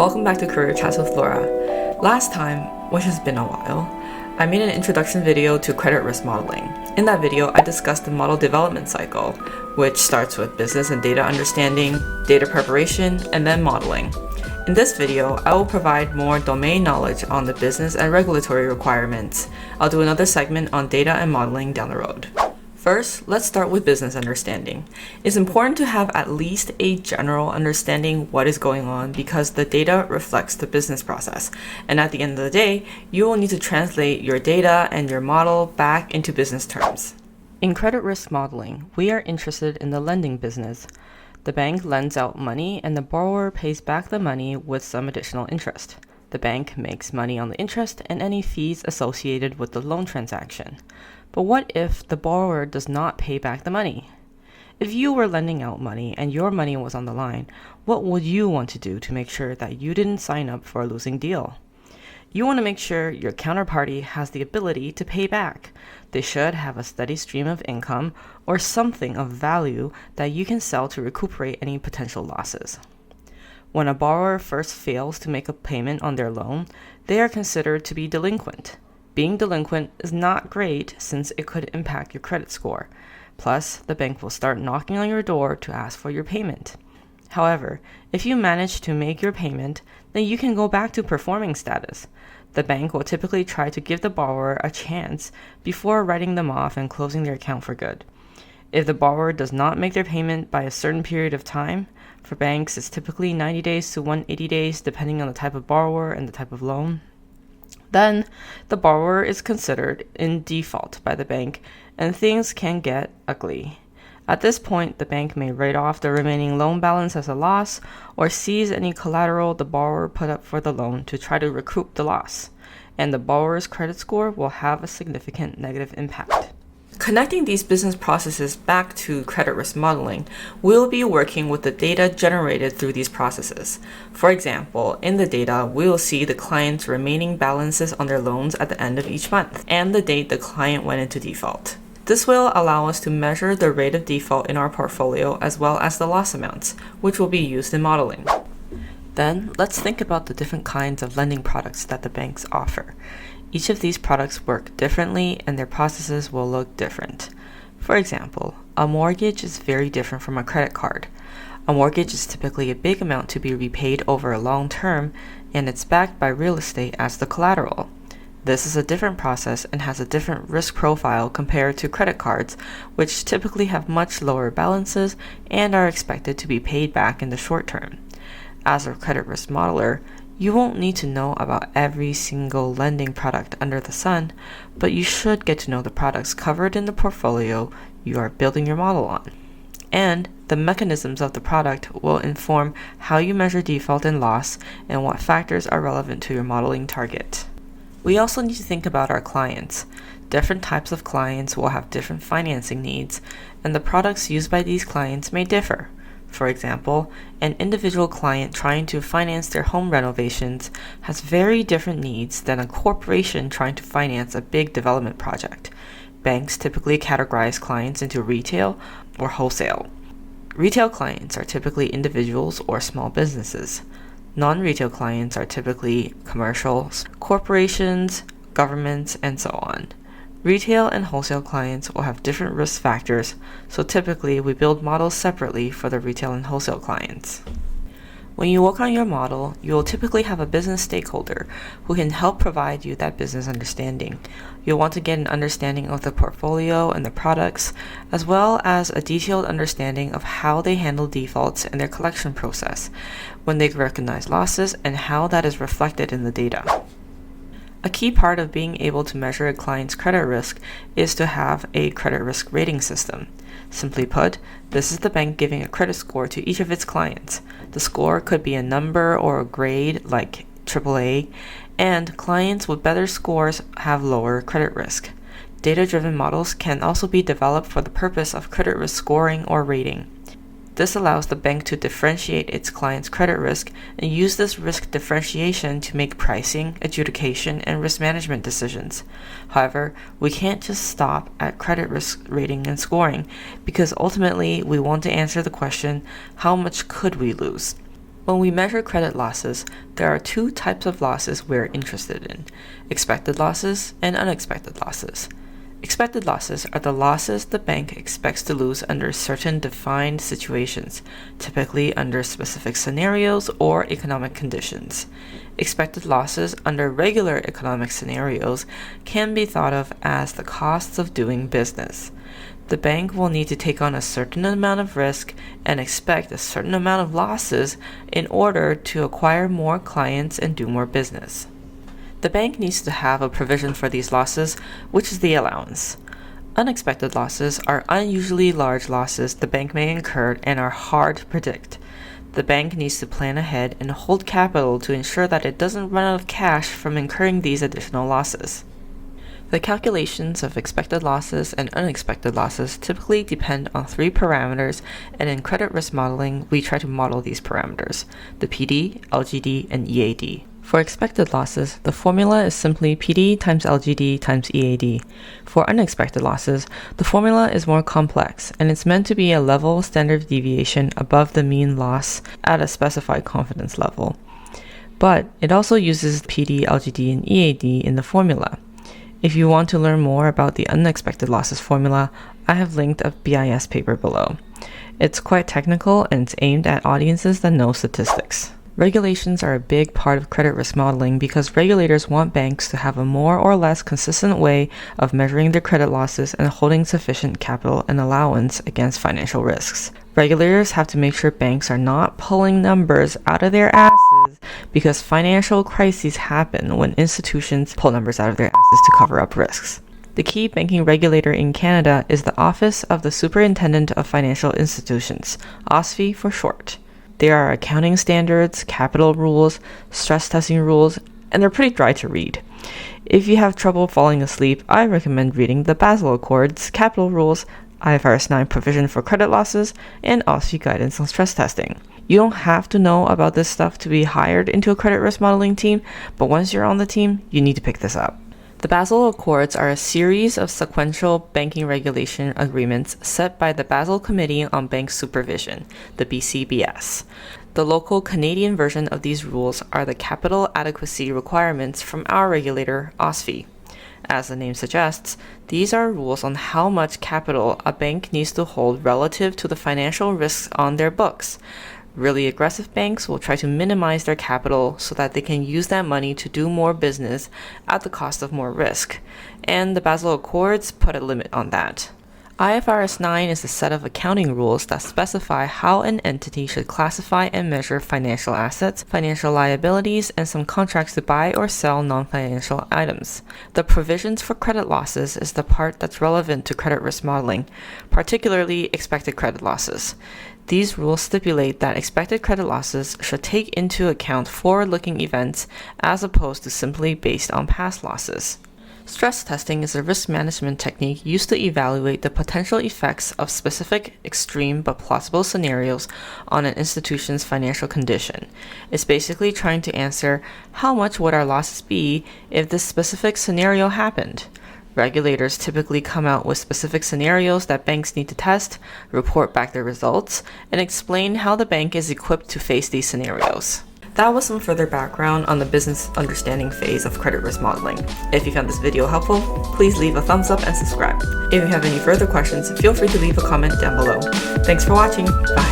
Welcome back to Career Chats with Laura. Last time, which has been a while, I made an introduction video to credit risk modeling. In that video, I discussed the model development cycle, which starts with business and data understanding, data preparation, and then modeling. In this video, I will provide more domain knowledge on the business and regulatory requirements. I'll do another segment on data and modeling down the road. First, let's start with business understanding. It's important to have at least a general understanding what is going on because the data reflects the business process. And at the end of the day, you will need to translate your data and your model back into business terms. In credit risk modeling, we are interested in the lending business. The bank lends out money and the borrower pays back the money with some additional interest. The bank makes money on the interest and any fees associated with the loan transaction. But what if the borrower does not pay back the money? If you were lending out money and your money was on the line, what would you want to do to make sure that you didn't sign up for a losing deal? You want to make sure your counterparty has the ability to pay back. They should have a steady stream of income or something of value that you can sell to recuperate any potential losses. When a borrower first fails to make a payment on their loan, they are considered to be delinquent. Being delinquent is not great since it could impact your credit score. Plus, the bank will start knocking on your door to ask for your payment. However, if you manage to make your payment, then you can go back to performing status. The bank will typically try to give the borrower a chance before writing them off and closing their account for good. If the borrower does not make their payment by a certain period of time, for banks it's typically 90 days to 180 days depending on the type of borrower and the type of loan, then the borrower is considered in default by the bank and things can get ugly. At this point, the bank may write off the remaining loan balance as a loss or seize any collateral the borrower put up for the loan to try to recoup the loss, and the borrower's credit score will have a significant negative impact. Connecting these business processes back to credit risk modeling, we'll be working with the data generated through these processes. For example, in the data, we'll see the client's remaining balances on their loans at the end of each month and the date the client went into default. This will allow us to measure the rate of default in our portfolio as well as the loss amounts, which will be used in modeling. Then, let's think about the different kinds of lending products that the banks offer. Each of these products work differently and their processes will look different. For example, a mortgage is very different from a credit card. A mortgage is typically a big amount to be repaid over a long term, and it's backed by real estate as the collateral. This is a different process and has a different risk profile compared to credit cards, which typically have much lower balances and are expected to be paid back in the short term. As a credit risk modeler, you won't need to know about every single lending product under the sun, but you should get to know the products covered in the portfolio you are building your model on. And the mechanisms of the product will inform how you measure default and loss and what factors are relevant to your modeling target. We also need to think about our clients. Different types of clients will have different financing needs, and the products used by these clients may differ. For example, an individual client trying to finance their home renovations has very different needs than a corporation trying to finance a big development project. Banks typically categorize clients into retail or wholesale. Retail clients are typically individuals or small businesses. Non-retail clients are typically commercials, corporations, governments, and so on. Retail and wholesale clients will have different risk factors, so typically we build models separately for the retail and wholesale clients. When you work on your model, you will typically have a business stakeholder who can help provide you that business understanding. You'll want to get an understanding of the portfolio and the products, as well as a detailed understanding of how they handle defaults and their collection process, when they recognize losses, and how that is reflected in the data. A key part of being able to measure a client's credit risk is to have a credit risk rating system. Simply put, this is the bank giving a credit score to each of its clients. The score could be a number or a grade like AAA, and clients with better scores have lower credit risk. Data-driven models can also be developed for the purpose of credit risk scoring or rating. This allows the bank to differentiate its client's credit risk and use this risk differentiation to make pricing, adjudication, and risk management decisions. However, we can't just stop at credit risk rating and scoring because ultimately we want to answer the question, how much could we lose? When we measure credit losses, there are two types of losses we're interested in: expected losses and unexpected losses. Expected losses are the losses the bank expects to lose under certain defined situations, typically under specific scenarios or economic conditions. Expected losses under regular economic scenarios can be thought of as the costs of doing business. The bank will need to take on a certain amount of risk and expect a certain amount of losses in order to acquire more clients and do more business. The bank needs to have a provision for these losses, which is the allowance. Unexpected losses are unusually large losses the bank may incur and are hard to predict. The bank needs to plan ahead and hold capital to ensure that it doesn't run out of cash from incurring these additional losses. The calculations of expected losses and unexpected losses typically depend on three parameters, and in credit risk modeling, we try to model these parameters: the PD, LGD, and EAD. For expected losses, the formula is simply PD times LGD times EAD. For unexpected losses, the formula is more complex, and it's meant to be a level standard deviation above the mean loss at a specified confidence level. But it also uses PD, LGD, and EAD in the formula. If you want to learn more about the unexpected losses formula, I have linked a BIS paper below. It's quite technical and it's aimed at audiences that know statistics. Regulations are a big part of credit risk modeling because regulators want banks to have a more or less consistent way of measuring their credit losses and holding sufficient capital and allowance against financial risks. Regulators have to make sure banks are not pulling numbers out of their asses because financial crises happen when institutions pull numbers out of their asses to cover up risks. The key banking regulator in Canada is the Office of the Superintendent of Financial Institutions, OSFI for short. There are accounting standards, capital rules, stress testing rules, and they're pretty dry to read. If you have trouble falling asleep, I recommend reading the Basel Accords, capital rules, IFRS 9 provision for credit losses, and OSFI guidance on stress testing. You don't have to know about this stuff to be hired into a credit risk modeling team, but once you're on the team, you need to pick this up. The Basel Accords are a series of sequential banking regulation agreements set by the Basel Committee on Bank Supervision, the BCBS. The local Canadian version of these rules are the capital adequacy requirements from our regulator, OSFI. As the name suggests, these are rules on how much capital a bank needs to hold relative to the financial risks on their books. Really aggressive banks will try to minimize their capital so that they can use that money to do more business at the cost of more risk, and the Basel Accords put a limit on that. IFRS 9 is a set of accounting rules that specify how an entity should classify and measure financial assets, financial liabilities, and some contracts to buy or sell non-financial items. The provisions for credit losses is the part that's relevant to credit risk modeling, particularly expected credit losses. These rules stipulate that expected credit losses should take into account forward-looking events as opposed to simply based on past losses. Stress testing is a risk management technique used to evaluate the potential effects of specific, extreme but plausible scenarios on an institution's financial condition. It's basically trying to answer how much would our losses be if this specific scenario happened. Regulators typically come out with specific scenarios that banks need to test, report back their results, and explain how the bank is equipped to face these scenarios. That was some further background on the business understanding phase of credit risk modeling. If you found this video helpful, please leave a thumbs up and subscribe. If you have any further questions, feel free to leave a comment down below. Thanks for watching. Bye.